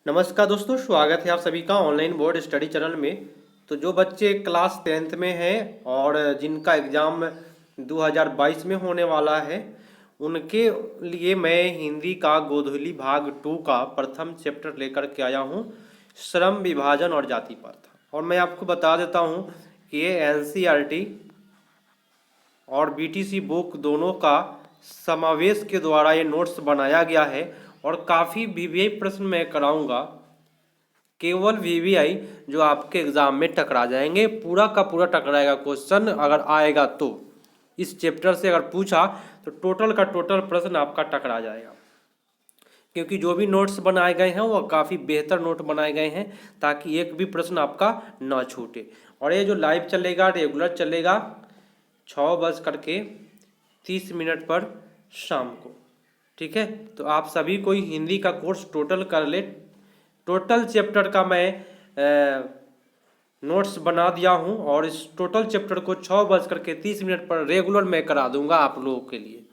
नमस्कार दोस्तों, स्वागत है आप सभी का ऑनलाइन बोर्ड स्टडी चैनल में। तो जो बच्चे क्लास 10th में हैं और जिनका एग्ज़ाम 2022 में होने वाला है, उनके लिए मैं हिंदी का गोधूली भाग 2 का प्रथम चैप्टर लेकर के आया हूँ, श्रम विभाजन और जाति प्रथा। और मैं आपको बता देता हूँ कि ये NCERT और BTC बुक दोनों का समावेश के द्वारा ये नोट्स बनाया गया है और काफ़ी VVI प्रश्न मैं कराऊंगा, केवल VVI जो आपके एग्जाम में टकरा जाएंगे, पूरा का पूरा टकराएगा क्वेश्चन अगर आएगा तो। इस चैप्टर से अगर पूछा तो टोटल का टोटल प्रश्न आपका टकरा जाएगा, क्योंकि जो भी नोट्स बनाए गए हैं वो काफ़ी बेहतर नोट बनाए गए हैं ताकि एक भी प्रश्न आपका ना छूटे। और ये जो लाइव चलेगा, रेगुलर चलेगा 6:30 पर शाम को, ठीक है। तो आप सभी कोई हिंदी का कोर्स टोटल कर ले। टोटल चैप्टर का मैं नोट्स बना दिया हूं और इस टोटल चैप्टर को 6:30 पर रेगुलर मैं करा दूंगा आप लोगों के लिए।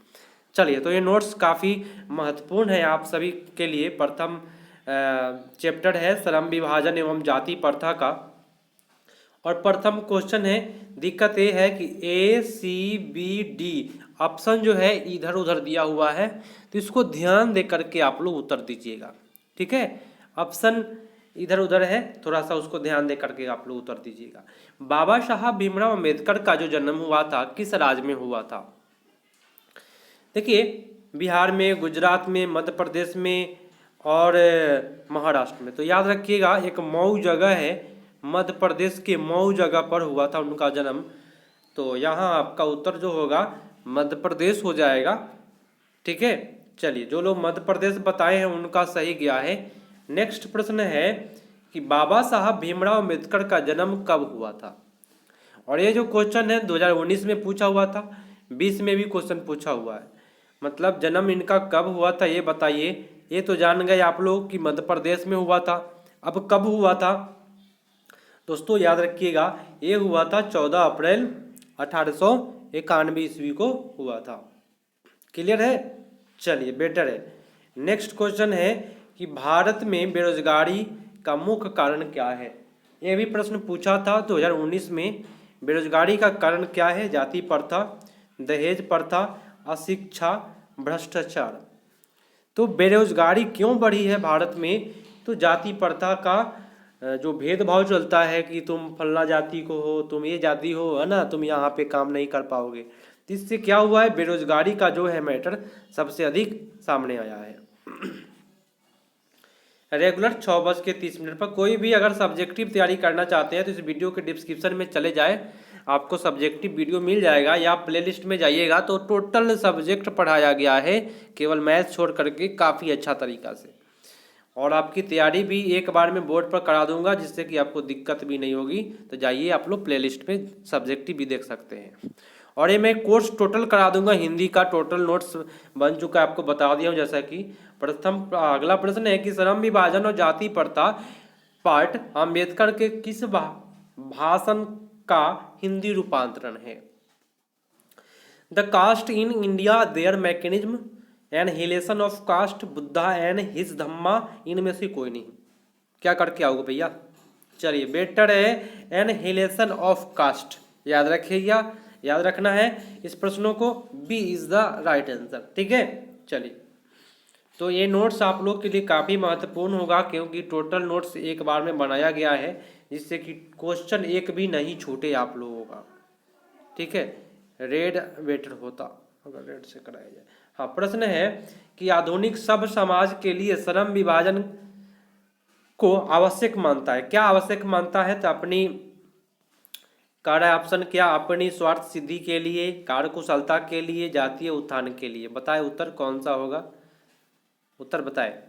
चलिए, तो ये नोट्स काफ़ी महत्वपूर्ण है आप सभी के लिए। प्रथम चैप्टर है श्रम विभाजन एवं जाति प्रथा का, और प्रथम क्वेश्चन है। दिक्कत ये है कि ACBD ऑप्शन जो है इधर उधर दिया हुआ है, तो इसको ध्यान दे करके आप लोग उत्तर दीजिएगा, ठीक है। ऑप्शन इधर उधर है, थोड़ा सा उसको ध्यान दे करके आप लोग उत्तर दीजिएगा। बाबा साहब भीमराव अम्बेडकर का जो जन्म हुआ था किस राज्य में हुआ था? देखिए, बिहार में, गुजरात में, मध्य प्रदेश में और महाराष्ट्र में। तो याद रखिएगा, एक मऊ जगह है, मध्य प्रदेश के मऊ जगह पर हुआ था उनका जन्म। तो यहाँ आपका उत्तर जो होगा मध्य प्रदेश हो जाएगा, ठीक है। चलिए, जो लोग मध्य प्रदेश बताए हैं उनका सही गया है। नेक्स्ट प्रश्न है कि बाबा साहब भीमराव अम्बेडकर का जन्म कब हुआ था? और ये जो क्वेश्चन है 2019 में पूछा हुआ था, 20 में भी क्वेश्चन पूछा हुआ है। मतलब जन्म इनका कब हुआ था ये बताइए। ये तो जान गए आप लोग कि मध्य प्रदेश में हुआ था। अब कब हुआ था दोस्तों, याद रखिएगा, ये हुआ था 14 अप्रैल 1891 ईस्वी को हुआ था। क्लियर है? चलिए, बेटर है। नेक्स्ट क्वेश्चन है कि भारत में बेरोजगारी का मुख्य कारण क्या है? ये भी प्रश्न पूछा था 2019 में। बेरोजगारी का कारण क्या है? जाति प्रथा, दहेज प्रथा, अशिक्षा, भ्रष्टाचार। तो बेरोजगारी क्यों बढ़ी है भारत में? तो जाति प्रथा का जो भेदभाव चलता है कि तुम फल्ला जाति को हो, तुम ये जाति हो, है ना, तुम यहाँ पे काम नहीं कर पाओगे। तो इससे क्या हुआ है, बेरोजगारी का जो है मैटर सबसे अधिक सामने आया है। रेगुलर 6:30 पर कोई भी अगर सब्जेक्टिव तैयारी करना चाहते हैं तो इस वीडियो के डिस्क्रिप्शन में चले जाए, आपको सब्जेक्टिव वीडियो मिल जाएगा, या प्लेलिस्ट में जाइएगा तो टोटल सब्जेक्ट पढ़ाया गया है, केवल मैथ छोड़ करके, काफ़ी अच्छा तरीका से। और आपकी तैयारी भी एक बार में बोर्ड पर करा दूंगा, जिससे कि आपको दिक्कत भी नहीं होगी। तो जाइए, आप लोग प्लेलिस्ट में सब्जेक्टिव भी देख सकते हैं। और ये मैं कोर्स टोटल करा दूंगा, हिंदी का टोटल नोट्स बन चुका है, आपको बता दिया हूँ। जैसा कि प्रथम अगला प्रश्न है कि श्रम विभाजन और जाति प्रथा पार्ट अम्बेडकर के किस भाषण का हिंदी रूपांतरण है? The caste in India, their mechanism, annihilation of caste, Buddha and his Dhamma. इनमें से कोई नहीं। क्या करके आओगे भैया? चलिए, बेटर है एनहिलेशन ऑफ कास्ट। याद रखिएगा, याद रखना है इस प्रश्नों को। B is the right answer, ठीक है। चलिए, तो ये नोट्स आप लोग के लिए काफ़ी महत्वपूर्ण होगा, क्योंकि टोटल नोट्स एक बार में बनाया गया है, जिससे कि क्वेश्चन एक भी नहीं छूटे आप लोगों का, ठीक है। रेड बेटर होता अगर रेड से कराया जाए। हाँ, प्रश्न है कि आधुनिक सभ्य समाज के लिए श्रम विभाजन को आवश्यक मानता है। क्या आवश्यक मानता है? तो अपनी कार्य ऑप्शन क्या? अपनी स्वार्थ सिद्धि के लिए, कार्यकुशलता के लिए, जातीय उत्थान के लिए। बताए उत्तर कौन सा होगा? उत्तर बताए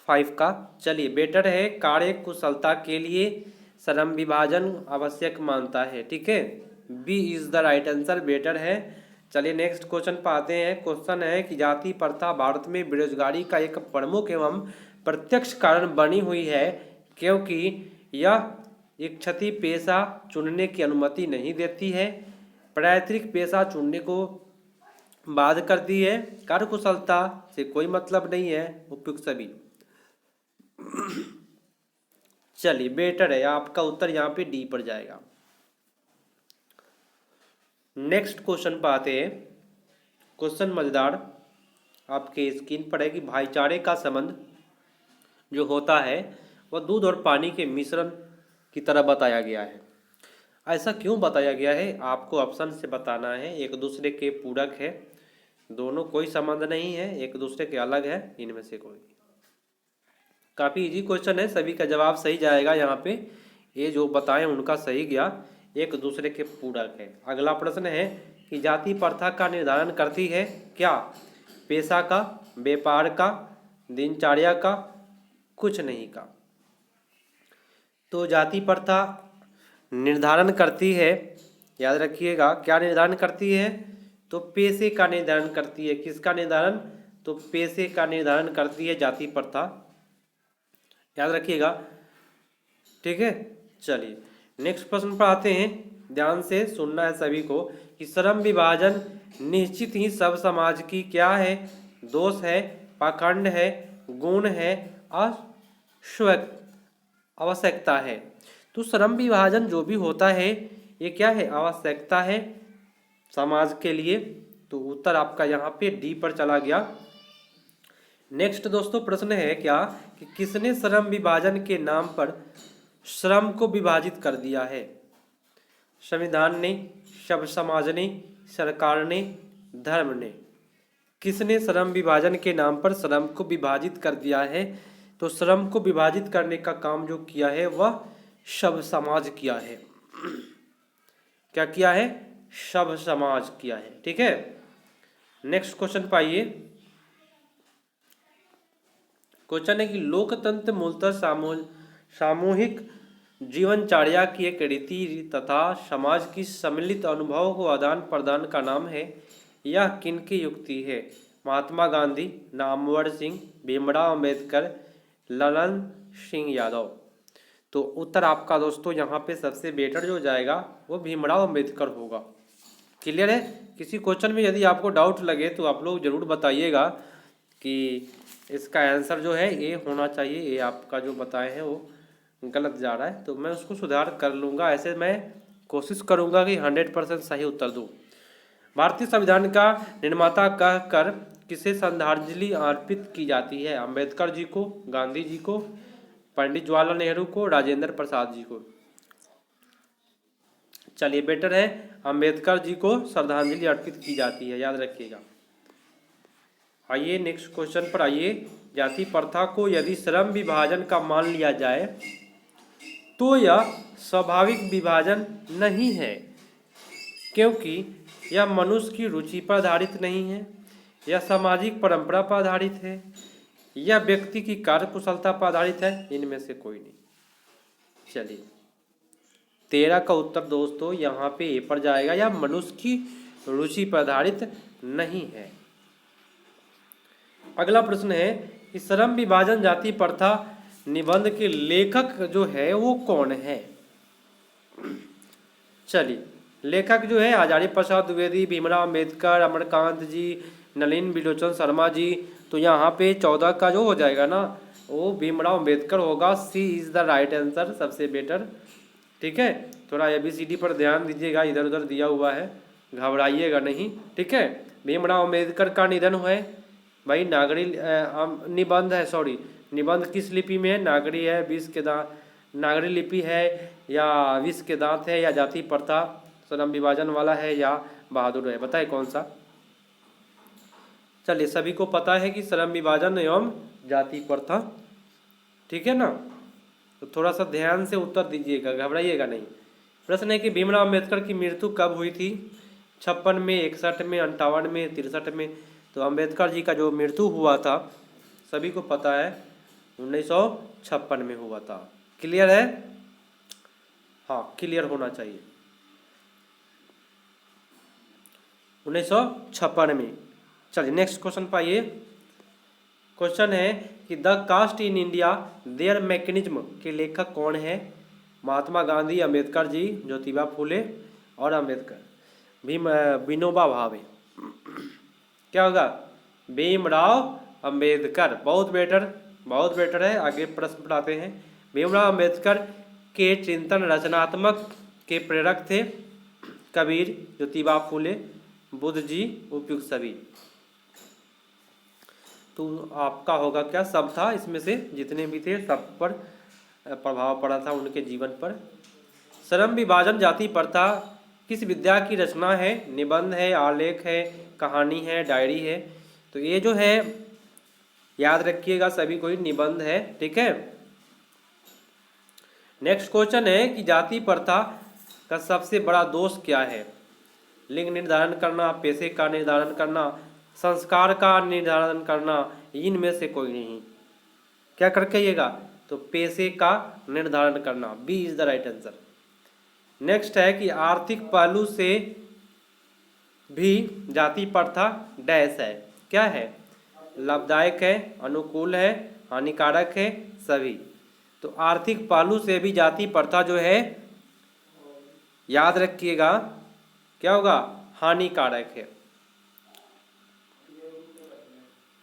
5 का। चलिए, बेटर है कार्य कुशलता के लिए श्रम विभाजन आवश्यक मानता है, ठीक है। B is the right answer, better है। चलिए, नेक्स्ट क्वेश्चन पर आते हैं। क्वेश्चन है कि जाति प्रथा भारत में बेरोजगारी का एक प्रमुख एवं प्रत्यक्ष कारण बनी हुई है, क्योंकि यह इच्छती पेशा चुनने की अनुमति नहीं देती है, पैतृक पेशा चुनने को बाध करती है, कार्यकुशलता से कोई मतलब नहीं है, उपयुक्त सभी। चलिए बेटर है, आपका उत्तर यहाँ पे डी पर जाएगा। नेक्स्ट क्वेश्चन पर आते हैं। क्वेश्चन मजेदार आपके स्क्रीन पर है कि भाईचारे का संबंध जो होता है वह दूध और पानी के मिश्रण की तरह बताया गया है। ऐसा क्यों बताया गया है आपको ऑप्शन से बताना है। एक दूसरे के पूरक है, दोनों कोई संबंध नहीं है, एक दूसरे के अलग है, इनमें से कोई। काफ़ी इजी क्वेश्चन है, सभी का जवाब सही जाएगा यहाँ पे। ये जो बताएं उनका सही गया, एक दूसरे के पूरक है। अगला प्रश्न है कि जाति प्रथा का निर्धारण करती है क्या? पेशा का, व्यापार का, दिनचर्या का, कुछ नहीं का। तो जाति प्रथा निर्धारण करती है, याद रखिएगा, क्या निर्धारण करती है? तो पेशे का निर्धारण करती है। किसका निर्धारण? तो पेशे का निर्धारण करती है जाति प्रथा, याद रखिएगा। ठीक है, चलिए नेक्स्ट प्रश्न पर आते हैं। ध्यान से सुनना है सभी को कि श्रम विभाजन निश्चित ही सब समाज की क्या है? दोष है, पाखंड है, गुण है, आवश्यकता है। तो श्रम विभाजन जो भी होता है ये क्या है? आवश्यकता है समाज के लिए। तो उत्तर आपका यहाँ पे डी पर चला गया। नेक्स्ट दोस्तों प्रश्न है क्या कि किसने श्रम विभाजन के नाम पर श्रम को विभाजित कर दिया है? संविधान ने, सब समाज ने, सरकार ने, धर्म ने। किसने श्रम विभाजन के नाम पर श्रम को विभाजित कर दिया है? तो श्रम को विभाजित करने का काम जो किया है वह सब समाज किया है। क्या किया है? सब समाज किया है। ठीक है, नेक्स्ट क्वेश्चन पाइए। क्वेश्चन है कि लोकतंत्र मूलतः सामूहिक जीवनचर्या की एक रीति तथा समाज की सम्मिलित अनुभव को आदान प्रदान का नाम है। यह किनकी युक्ति है? महात्मा गांधी, नामवर सिंह, भीमराव अंबेडकर, ललन सिंह यादव। तो उत्तर आपका दोस्तों यहाँ पे सबसे बेटर जो जाएगा वो भीमराव अंबेडकर होगा। क्लियर है? किसी क्वेश्चन में यदि आपको डाउट लगे तो आप लोग जरूर बताइएगा कि इसका आंसर जो है ए होना चाहिए, ये आपका जो बताए हैं वो गलत जा रहा है, तो मैं उसको सुधार कर लूँगा। ऐसे मैं कोशिश करूँगा कि 100% सही उत्तर दूँ। भारतीय संविधान का निर्माता कहकर किसे श्रद्धांजलि अर्पित की जाती है? अंबेडकर जी को, गांधी जी को, पंडित जवाहरलाल नेहरू को, राजेंद्र प्रसाद जी को। चलिए बेटर है, अंबेडकर जी को श्रद्धांजलि अर्पित की जाती है, याद रखिएगा। आइए नेक्स्ट क्वेश्चन पर आइए। जाति प्रथा को यदि श्रम विभाजन का मान लिया जाए तो यह स्वाभाविक विभाजन नहीं है, क्योंकि यह मनुष्य की रुचि पर आधारित नहीं है, यह सामाजिक परंपरा पर आधारित है, यह व्यक्ति की कार्यकुशलता पर आधारित है, इनमें से कोई नहीं। चलिए 13 का उत्तर दोस्तों यहाँ पे ए पर जाएगा, यह मनुष्य की रुचि पर आधारित नहीं है। अगला प्रश्न है कि श्रम विभाजन जाति प्रथा निबंध के लेखक जो है वो कौन है? चलिए लेखक जो है आचार्य प्रसाद द्विवेदी, भीमराव अंबेडकर, अमरकांत जी, नलिन बिलोचन शर्मा जी। तो यहाँ पे 14 का जो हो जाएगा ना वो भीमराव अंबेडकर होगा। सी इज द राइट आंसर, सबसे बेटर। ठीक है, थोड़ा ABCD पर ध्यान दीजिएगा, इधर उधर दिया हुआ है, घबराइएगा नहीं। ठीक है, भीमराव अंबेडकर का निधन है भाई नागरी निबंध है, सॉरी निबंध किस लिपि में है? नागरी है, 20 के दांत नागरी लिपि है, या 20 के दांत है, या जाति प्रथा श्रम विभाजन वाला है, या बहादुर है? बताए कौन सा? चलिए सभी को पता है कि श्रम विभाजन एवं जाति प्रथा। ठीक है ना, तो थोड़ा सा ध्यान से उत्तर दीजिएगा, घबराइएगा नहीं। प्रश्न है कि भीमराव अंबेडकर की मृत्यु कब हुई थी? 56 में, 61 में, 58 में, 63 में। तो अंबेडकर जी का जो मृत्यु हुआ था सभी को पता है 1956 में हुआ था। क्लियर है? हाँ क्लियर होना चाहिए, 1956 में। चलिए नेक्स्ट क्वेश्चन पाइए। क्वेश्चन है कि the caste in India their mechanism के लेखक कौन है? महात्मा गांधी, अंबेडकर जी, ज्योतिबा फूले और अंबेडकर। विनोबा भावे। क्या होगा? भीमराव अंबेडकर। बहुत बेटर, बहुत बेटर है। आगे प्रश्न पढ़ाते हैं। भीमराव अंबेडकर के चिंतन रचनात्मक के प्रेरक थे कबीर, ज्योतिबा फूले, बुद्ध जी, उपयुक्त सभी। तो आपका होगा क्या, सब था। इसमें से जितने भी थे सब पर प्रभाव पड़ा था उनके जीवन पर। श्रम विभाजन जाति प्रथा किस विद्या की रचना है? निबंध है, आलेख है, कहानी है, डायरी है। तो ये जो है याद रखिएगा सभी, कोई निबंध है। ठीक है। नेक्स्ट क्वेश्चन है कि जाति प्रथा का सबसे बड़ा दोष क्या है? लिंग निर्धारण करना, पेशे का निर्धारण करना, संस्कार का निर्धारण करना, इनमें से कोई नहीं। क्या करके आइएगा? तो पेशे का निर्धारण करना, B is the right answer. Next है कि आर्थिक पहलू से भी जाति प्रथा डैश है। क्या है? लाभदायक है, अनुकूल है, हानिकारक है, सभी। तो आर्थिक पहलू से भी जाति प्रथा जो है याद रखिएगा क्या होगा, हानिकारक है।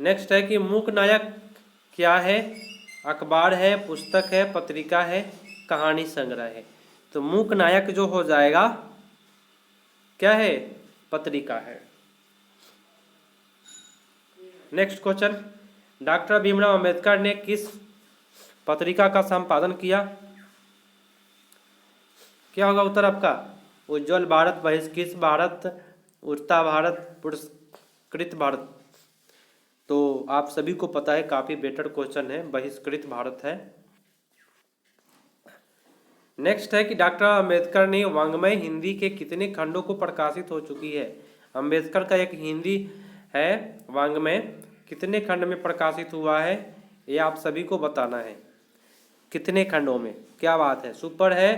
नेक्स्ट है कि मूक नायक क्या है? अखबार है, पुस्तक है, पत्रिका है, कहानी संग्रह है। तो मूक नायक जो हो जाएगा क्या है? पत्रिका है। Next question, doctor Bhimrao Ambedkar ने किस पत्रिका का संपादन किया? क्या होगा उत्तर आपका? उज्ज्वल भारत, बहिष्कृत भारत, उड़ता भारत, पुरस्कृत भारत। तो आप सभी को पता है, काफी बेटर क्वेश्चन है, बहिष्कृत भारत है। नेक्स्ट है कि डॉक्टर अंबेडकर ने वाङ्मय हिंदी के कितने खंडों को प्रकाशित हो चुकी है? अंबेडकर का एक हिंदी है वाङ्मय, कितने खंड में प्रकाशित हुआ है ये आप सभी को बताना है। कितने खंडों में? क्या बात है, सुपर है।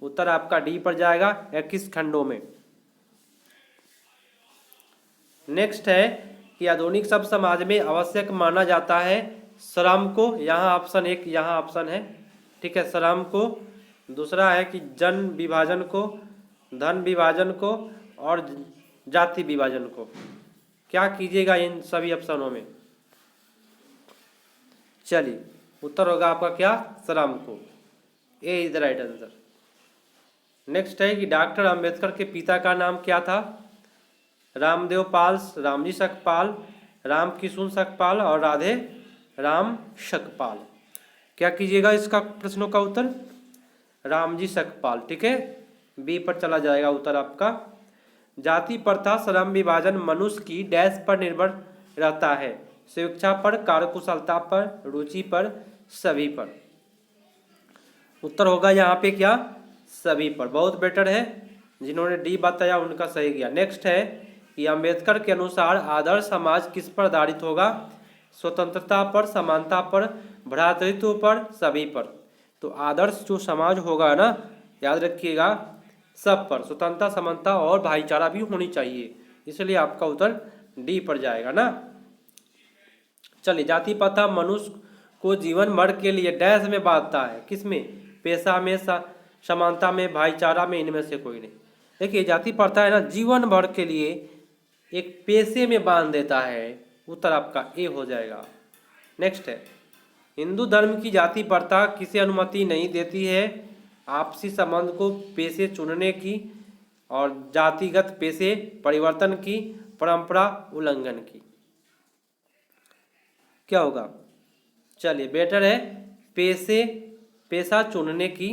उत्तर आपका डी पर जाएगा, 21 खंडों में। नेक्स्ट है कि आधुनिक सब समाज में आवश्यक माना जाता है श्रम को। यहाँ ऑप्शन 1 यहाँ ऑप्शन है। ठीक है, श्रम को। दूसरा है कि जन विभाजन को, धन विभाजन को और जाति विभाजन को। क्या कीजिएगा इन सभी ऑप्शनों में? चलिए उत्तर होगा आपका क्या? श्रम को। A is the right answer. Next है कि डॉक्टर अंबेडकर के पिता का नाम क्या था? रामदेव पाल, रामजी सकपाल, राम किशुन सकपाल और राधे राम सकपाल। क्या कीजिएगा इसका प्रश्नों का उत्तर? रामजी सकपाल। ठीक है, बी पर चला जाएगा उत्तर आपका। जाति प्रथा श्रम विभाजन मनुष्य की डैश पर निर्भर रहता है? शिक्षा पर, कार्यकुशलता पर, रुचि पर, सभी पर। उत्तर होगा यहाँ पे क्या? सभी पर। बहुत बेटर है, जिन्होंने डी बताया उनका सही गया। नेक्स्ट है कि अंबेडकर के अनुसार आदर्श समाज किस पर आधारित होगा? स्वतंत्रता पर, समानता पर, भ्रातृत्व पर, सभी पर। तो आदर्श जो समाज होगा ना, याद रखिएगा, सब पर, स्वतंत्रता, समानता और भाईचारा भी होनी चाहिए। इसलिए आपका उत्तर डी पर जाएगा ना। चलिए, जाति प्रथा मनुष्य को जीवन भर के लिए डैश में बांधता है? किसमें? पेशा में, समानता में, भाईचारा में, इनमें से कोई नहीं। देखिए जाति प्रथा है ना, जीवन भर के लिए एक पेशे में बांध देता है। उत्तर आपका ए हो जाएगा। नेक्स्ट है, हिंदू धर्म की जाति प्रथा किसे अनुमति नहीं देती है? आपसी संबंध को, पेशे चुनने की और जातिगत पेशे परिवर्तन की, परंपरा उल्लंघन की। क्या होगा? चलिए बेटर है पेशा चुनने की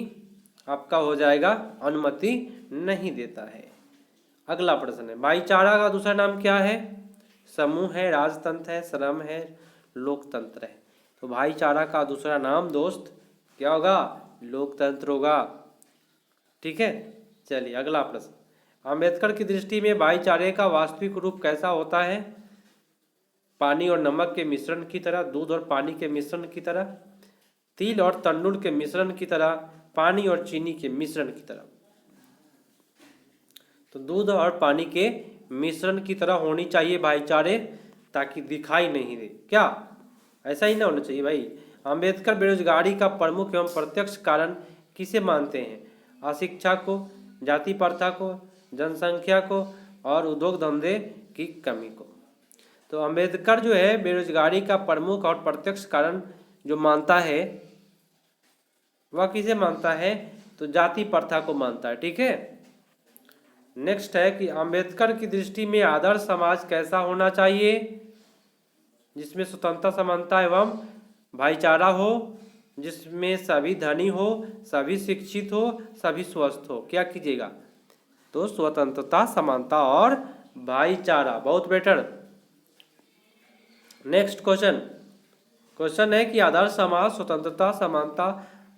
आपका हो जाएगा, अनुमति नहीं देता है। अगला प्रश्न है, भाईचारा का दूसरा नाम क्या है? समूह है, राजतंत्र है, श्रम है, लोकतंत्र है। तो भाईचारा का दूसरा नाम दोस्त क्या होगा? लोकतंत्र होगा। ठीक है, चलिए अगला प्रश्न, अंबेडकर की दृष्टि में भाईचारे का वास्तविक रूप कैसा होता है? पानी और नमक के मिश्रण की तरह, दूध और पानी के मिश्रण की तरह, तिल और तंडुल के मिश्रण की तरह, पानी और चीनी के मिश्रण की तरह। तो दूध और पानी के मिश्रण की तरह होनी चाहिए भाईचारे, ताकि दिखाई नहीं दे। क्या ऐसा ही ना होना चाहिए भाई? अंबेडकर बेरोजगारी का प्रमुख एवं प्रत्यक्ष कारण किसे मानते हैं? अशिक्षा को, जाति प्रथा को, जनसंख्या को और उद्योग धंधे की कमी को। तो अंबेडकर जो है बेरोजगारी का प्रमुख और प्रत्यक्ष कारण जो मानता है वह किसे मानता है, तो जाति प्रथा को मानता है। ठीक है। नेक्स्ट है कि अंबेडकर की दृष्टि में आदर्श समाज कैसा होना चाहिए, जिसमें स्वतंत्रता समानता एवं भाईचारा हो, जिसमें सभी धनी हो, सभी शिक्षित हो, सभी स्वस्थ हो। क्या कीजिएगा, तो स्वतंत्रता समानता और भाईचारा, बहुत बेटर। नेक्स्ट क्वेश्चन है कि आदर्श समाज स्वतंत्रता समानता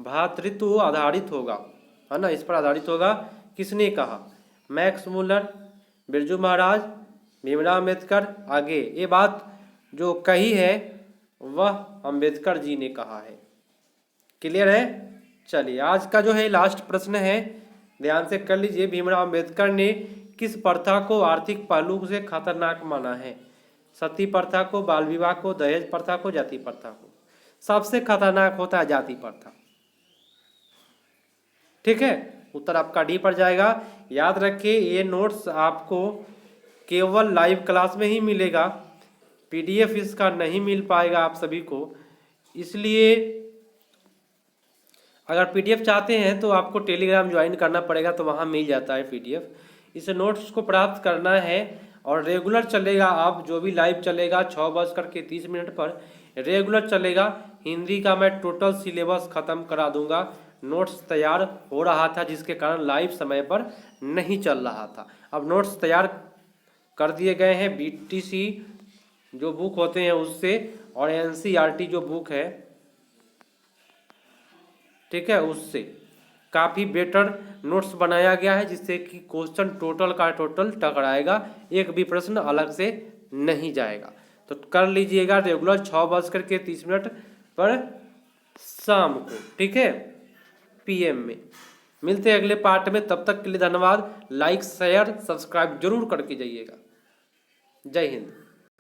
भ्रातृत्व आधारित होगा, है ना, इस पर आधारित होगा। किसने कहा, मैक्स मुलर, बिरजू महाराज, भीमराव अम्बेडकर। आगे ये बात जो कही है वह अंबेडकर जी ने कहा है। क्लियर है। चलिए आज का जो है लास्ट प्रश्न है, ध्यान से कर लीजिए। भीमराव अम्बेडकर ने किस प्रथा को आर्थिक पहलू से खतरनाक माना है, सती प्रथा को, बाल विवाह को, दहेज प्रथा को, जाति प्रथा को। सबसे खतरनाक होता है जाति प्रथा। ठीक है, उत्तर आपका डी पर जाएगा। याद रखिए ये नोट्स आपको केवल लाइव क्लास में ही मिलेगा, पीडीएफ इसका नहीं मिल पाएगा आप सभी को। इसलिए अगर पीडीएफ चाहते हैं तो आपको टेलीग्राम ज्वाइन करना पड़ेगा, तो वहाँ मिल जाता है पीडीएफ। इस नोट्स को प्राप्त करना है और रेगुलर चलेगा। आप जो भी लाइव चलेगा 6:30 पर रेगुलर चलेगा। हिंदी का मैं टोटल सिलेबस ख़त्म करा दूंगा। नोट्स तैयार हो रहा था जिसके कारण लाइव समय पर नहीं चल रहा था, अब नोट्स तैयार कर दिए गए हैं। बीटीसी जो बुक होते हैं उससे, और एनसीईआरटी जो बुक है, ठीक है, उससे काफ़ी बेटर नोट्स बनाया गया है, जिससे कि क्वेश्चन टोटल का टोटल टकराएगा, एक भी प्रश्न अलग से नहीं जाएगा। तो कर लीजिएगा रेगुलर 6:30 पर शाम को। ठीक है, पीएम में। मिलते हैं अगले पार्ट में, तब तक के लिए धन्यवाद। लाइक शेयर सब्सक्राइब जरूर करके जाइएगा। जय हिंद।